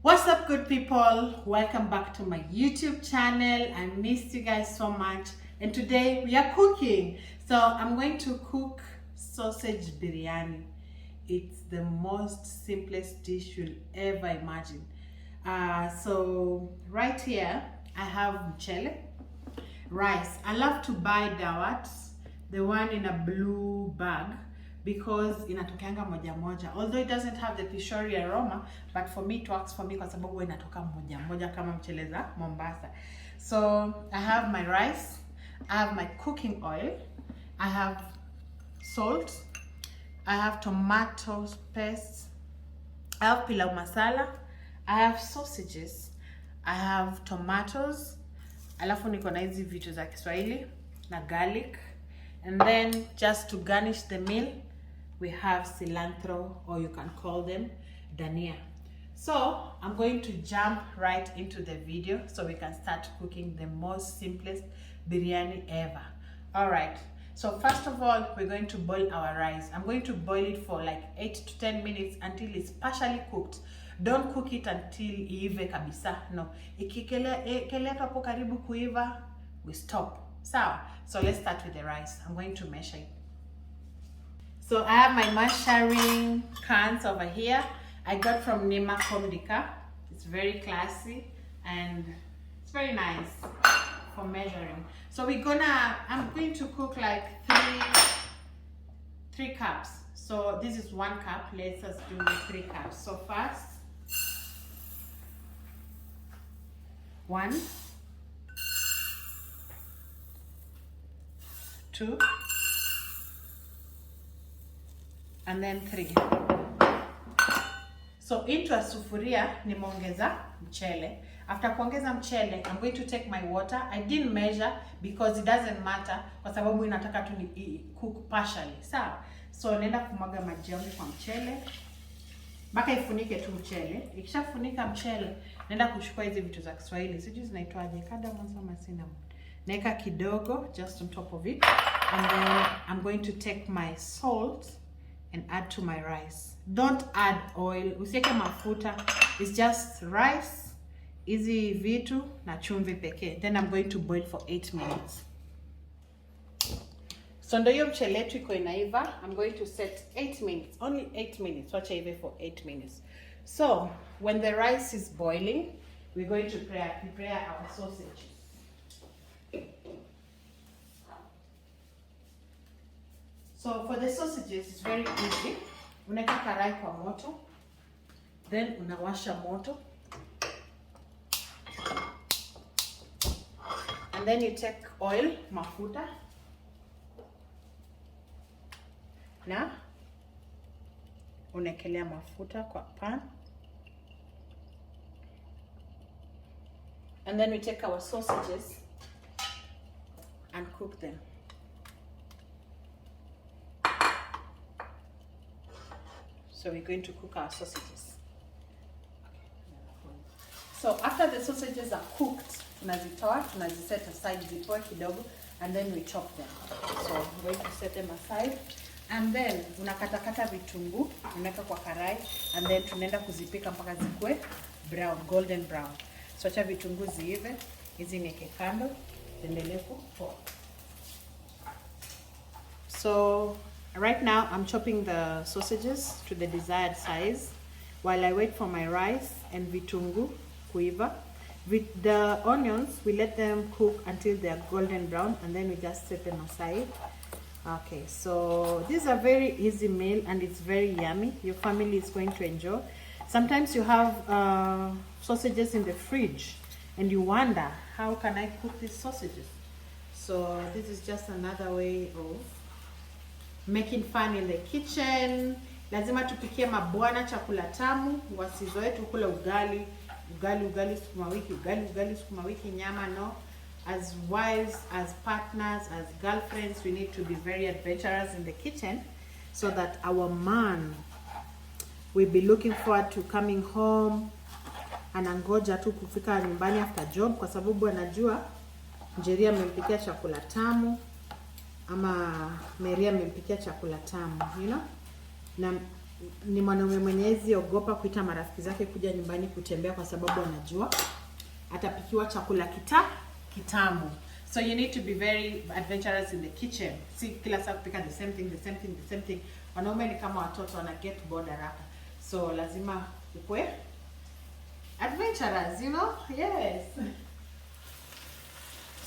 What's up, good people? Welcome back to my YouTube channel. I missed you guys so much, and today we are cooking. So I'm going to cook sausage biryani. It's the most simplest dish you'll ever imagine. So right here I have mchele, rice. I love to buy dawat, the one in a blue bag, because inatokanga moja moja, although it doesn't have the pishori aroma, but for me it works for me kwa sababu inatoka moja moja kama mchele za Mombasa. So I have my rice, I have my cooking oil, I have salt, I have tomato paste, I have pilau masala, I have sausages, I have tomatoes, alafu niko na hizi vitu za Kiswahili na garlic, and then just to garnish the meal we have cilantro, or you can call them dania. So I'm going to jump right into the video so we can start cooking the most simplest biryani ever. All right, so first of all we're going to boil our rice. I'm going to boil it for like 8 to 10 minutes until it's partially cooked. Don't cook it until iive kabisa, no. Ikikelea hapo karibu kuiva, we stop. So let's start with the rice. I'm going to measure it. So I have my measuring cans over here. I got from Nima Komdika. It's very classy and it's very nice for measuring. So I'm going to cook like three cups. So this is 1 cup. Let's just do 3 cups. So first, 1, 2, and then 3. So into a sufuria nimeongeza mchele. After kuongeza mchele, I'm going to take my water. I didn't measure because it doesn't matter kwa sababu inataka tu ni cook partially. Sawa? So naenda kumwaga maji yangu kwa mchele mpaka ifunike tu mchele. Ikishafunika mchele, naenda kuchukua hizi vitu za Kiswahili. Sijui zinaitwaje, cardamom ama cinnamon. Naeka kidogo just on top of it, and then I'm going to take my salt and add to my rice. Don't add oil, usiweke mafuta. It's just rice, hizi vitu na chumvi pekee. Then I'm going to boil for 8 minutes. So ndio hiyo mchele yetu iko inaiva. I'm going to set 8 minutes, only 8 minutes. Wacha ive for 8 minutes. So when the rice is boiling, we're going to prepare our sausage. So for the sausages, it's very easy. Unaweka karai kwa moto, then unawasha moto, and then you take oil, mafuta, na unakelea mafuta kwa pan, and then we take our sausages and cook them. So we're going to cook our sausages. So after the sausages are cooked, tunazitoa, tunaziset aside zipoe kidogo, and then we chop them. So I'm going to set them aside, and then unakatakata vitunguu, unaweka kwa karai, and then tunaenda kuzipika mpaka zikue brown, golden brown. So acha vitunguu ziive, hizi niweke kando, endelee kupoa. So right now I'm chopping the sausages to the desired size while I wait for my rice and vitungu kuiva. With the onions, we let them cook until they are golden brown, and then we just set them aside. Okay, so this is a very easy meal and it's very yummy. Your family is going to enjoy. Sometimes you have sausages in the fridge and you wonder, how can I cook these sausages? So this is just another way of making fun in the kitchen. Lazima tupikie mabwana chakula tamu, wasizoe tu kula ugali sukuma wiki, sukuma wiki nyama, no. As wives, as partners, as girlfriends, we need to be very adventurous in the kitchen so that our man will be looking forward to coming home. Anangoja tu kufika nyumbani after job kwa sababu anajua Njeri amempikia chakula tamu ama Maria amempikia chakula tamu, you know. Na ni mwanaume mwenyezi ogopa kuita marafiki zake kuja nyumbani kutembea kwa sababu anajua atapikiwa chakula kitamu. So you need to be very adventurous in the kitchen. Si kila saa kupika the same thing. Wanaume ni kama watoto, wana get bored haraka. So lazima ukwe adventurous, you know? Yes.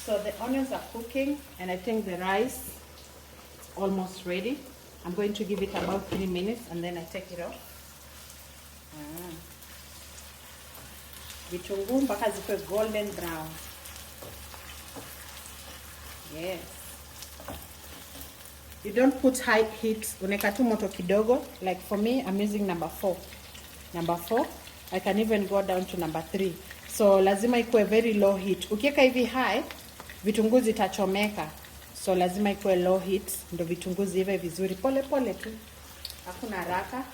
So the onions are cooking and I think the rice is almost ready. I'm going to give it about 3 minutes and then I take it off. Vitunguu mpaka zikuwe golden brown. Yes. You don't put high heat. Uneka tu moto kidogo. Like for me, I'm using number 4. Number 4. I can even go down to number 3. So lazima ikuwe very low heat. Ukiweka hivi high, vitunguu zitachomeka. So lazima ikuwe low heat ndo vitunguu ziive vizuri, pole pole tu. Hakuna haraka.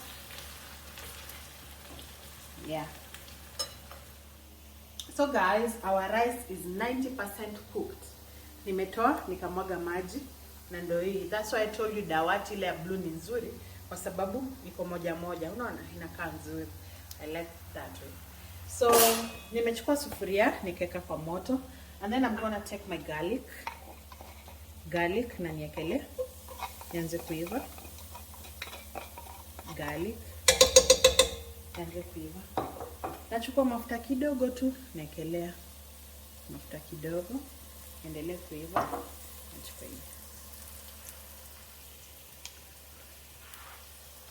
Yeah. So guys, our rice is 90% cooked. Nimetoa nikamwaga maji na ndio hii. That's why I told you dawati ile ya blue ni nzuri kwa sababu iko moja moja. Unaona inakaa nzuri. I like that way. So nimechukua sufuria nikaweka kwa moto and then I'm going to take my garlic na niekele nianze kuiva. Garlic nianze kuiva. Nachukua mafuta kidogo tu naekelea. Mafuta kidogo endelee kuiva. Nachukua hivi.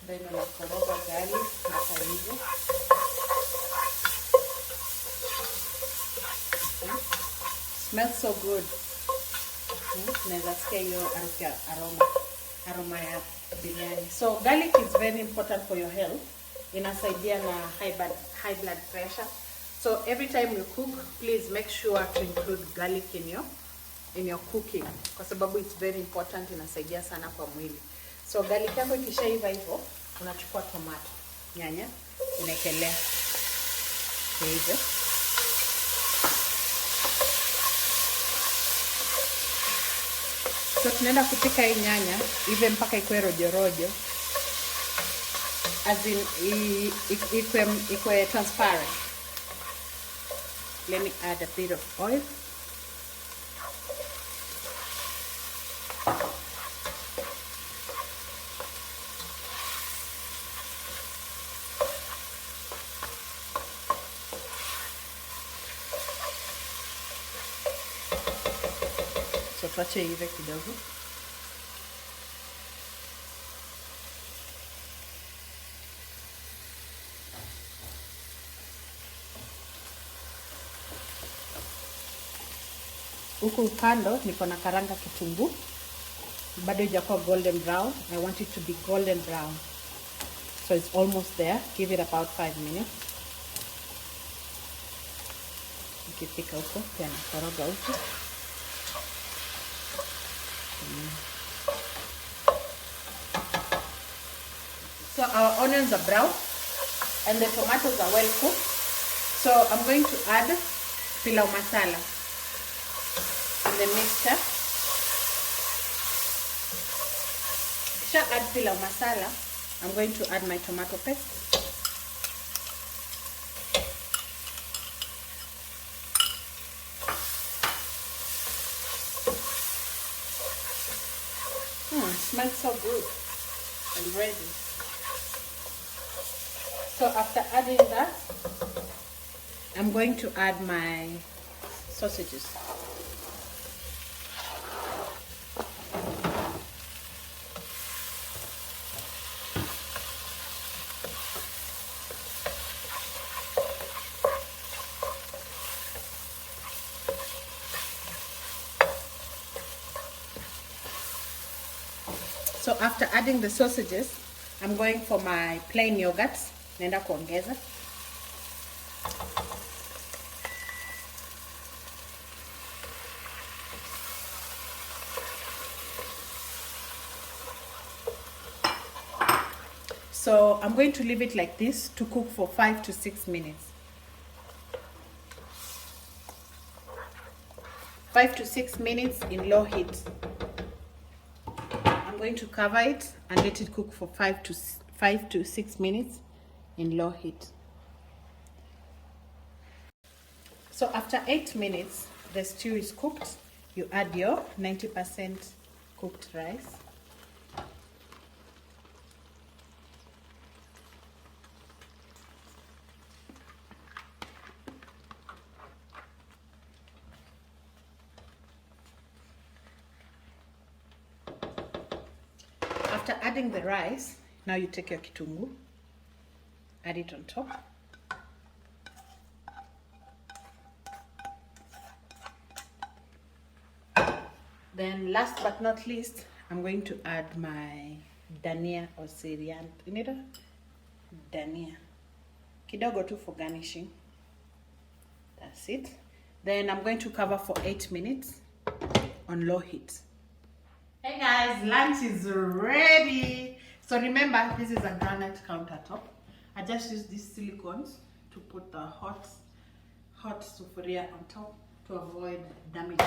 Ndio nakoroga garlic hapa hivi. Smells so good. Naweza sikia hiyo aroma ya biryani. So garlic is very important for your health. Inasaidia na high blood pressure. So every time you cook, please make sure to include garlic in your cooking kwa sababu it's very important, inasaidia sana kwa mwili. So garlic yako ikishaiva hivyo, unachukua tomato, nyanya, unaekelea hivyo. So tunaenda kupika hii nyanya ive mpaka ikuwe rojo rojo. As in ikuwe transparent. Let me add a bit of oil. So tuache ive kidogo. Huku kando niko na karanga kitunguu. Bado haijakuwa golden brown. I want it to be golden brown. So it's almost there. Give it about 5 minutes. Ukipika huko, tena koroga huko. So our onions are brown and the tomatoes are well cooked. So I'm going to add pilau masala in the mixture. After add pilau masala, I'm going to add my tomato paste. Smells so good and ready. So after adding that, I'm going to add my sausages. So after adding the sausages, I'm going for my plain yogurt. Naenda kuongeza. So I'm going to leave it like this to cook for 5 to 6 minutes. 5 to 6 minutes in low heat. I'm going to cover it and let it cook for 5 to 6 minutes in low heat. So after 8 minutes, the stew is cooked. You add your 90% cooked rice. After adding the rice, now you take your kitungu, add it on top. Then last but not least, I'm going to add my dania or Syrian. You need a dania. Kidogo tu for garnishing. That's it. Then I'm going to cover for 8 minutes on low heat. Hey guys, lunch is ready. So remember, this is a granite countertop. I just use these silicones to put the hot sufuria on top to avoid damaging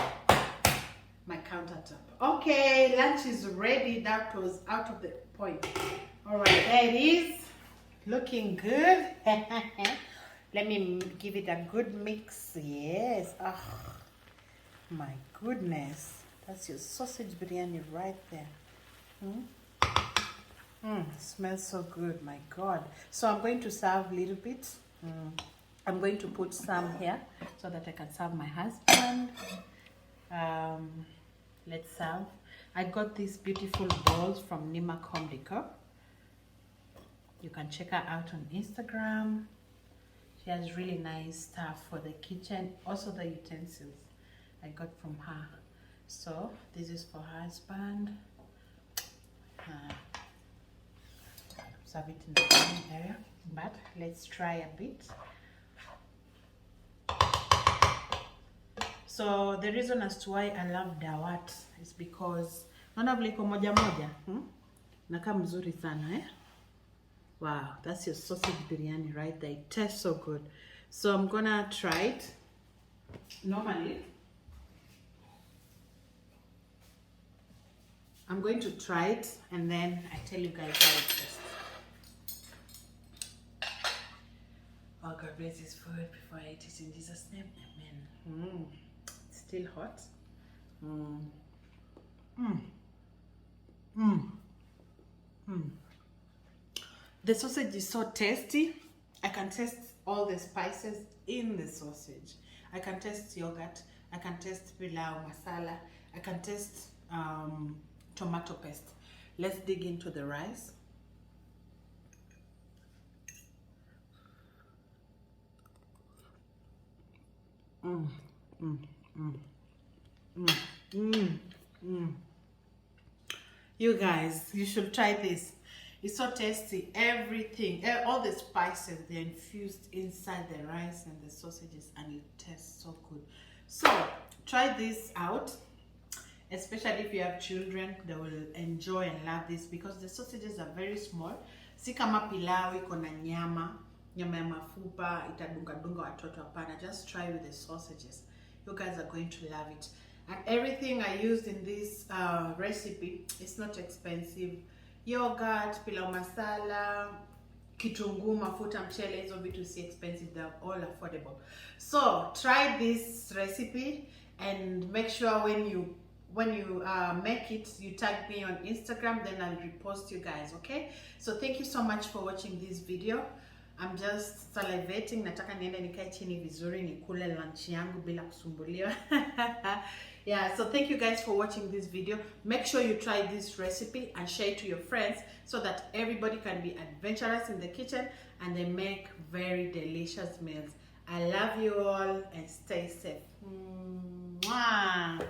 my countertop. Okay, lunch is ready. That was out of the point. All right, there it is. Looking good. Let me give it a good mix. Yes. Oh, my goodness. That's your sausage biryani right there. Smells so good, my God. So I'm going to serve a little bit. I'm going to put some here so that I can serve my husband. Let's serve. I got these beautiful balls from Nima Home Decor. You can check her out on Instagram. She has really nice stuff for the kitchen. Also the utensils I got from her. So this is for her husband. Serve it in the dining area. But let's try a bit. So the reason as to why I love dawat is because naona vile iko moja moja, nakaa mzuri sana eh? Wow, that's your sausage biryani right there. It tastes so good. So I'm gonna try it. Normally, I'm going to try it and then I tell you guys how it tastes. Oh God, bless His food before I eat it in Jesus' name. Amen. It's still hot. The sausage is so tasty. I can taste all the spices in the sausage. I can taste yogurt. I can taste pilau masala. I can taste tomato paste. Let's dig into the rice. You guys, you should try this. It's so tasty. Everything, all the spices, they're infused inside the rice and the sausages, and it tastes so good. So try this out, especially if you have children. They will enjoy and love this because the sausages are very small. Si kama pilau iko na nyama ya mafupa itadunga dunga watoto, hapana. Just try with the sausages. You guys are going to love it. And everything I used in this recipe is not expensive. Yogurt, pilau masala, kitunguu, mafuta, mchele, hizo vitu si expensive. They're all affordable. So try this recipe and make sure when you make it, you tag me on Instagram, then I'll repost you guys. Okay, so thank you so much for watching this video. I'm just salivating. Nataka niende nikae chini vizuri nikule lunch yangu bila kusumbuliwa. Yeah, so thank you guys for watching this video. Make sure you try this recipe and share it to your friends so that everybody can be adventurous in the kitchen and they make very delicious meals. I love you all and stay safe. Mwah.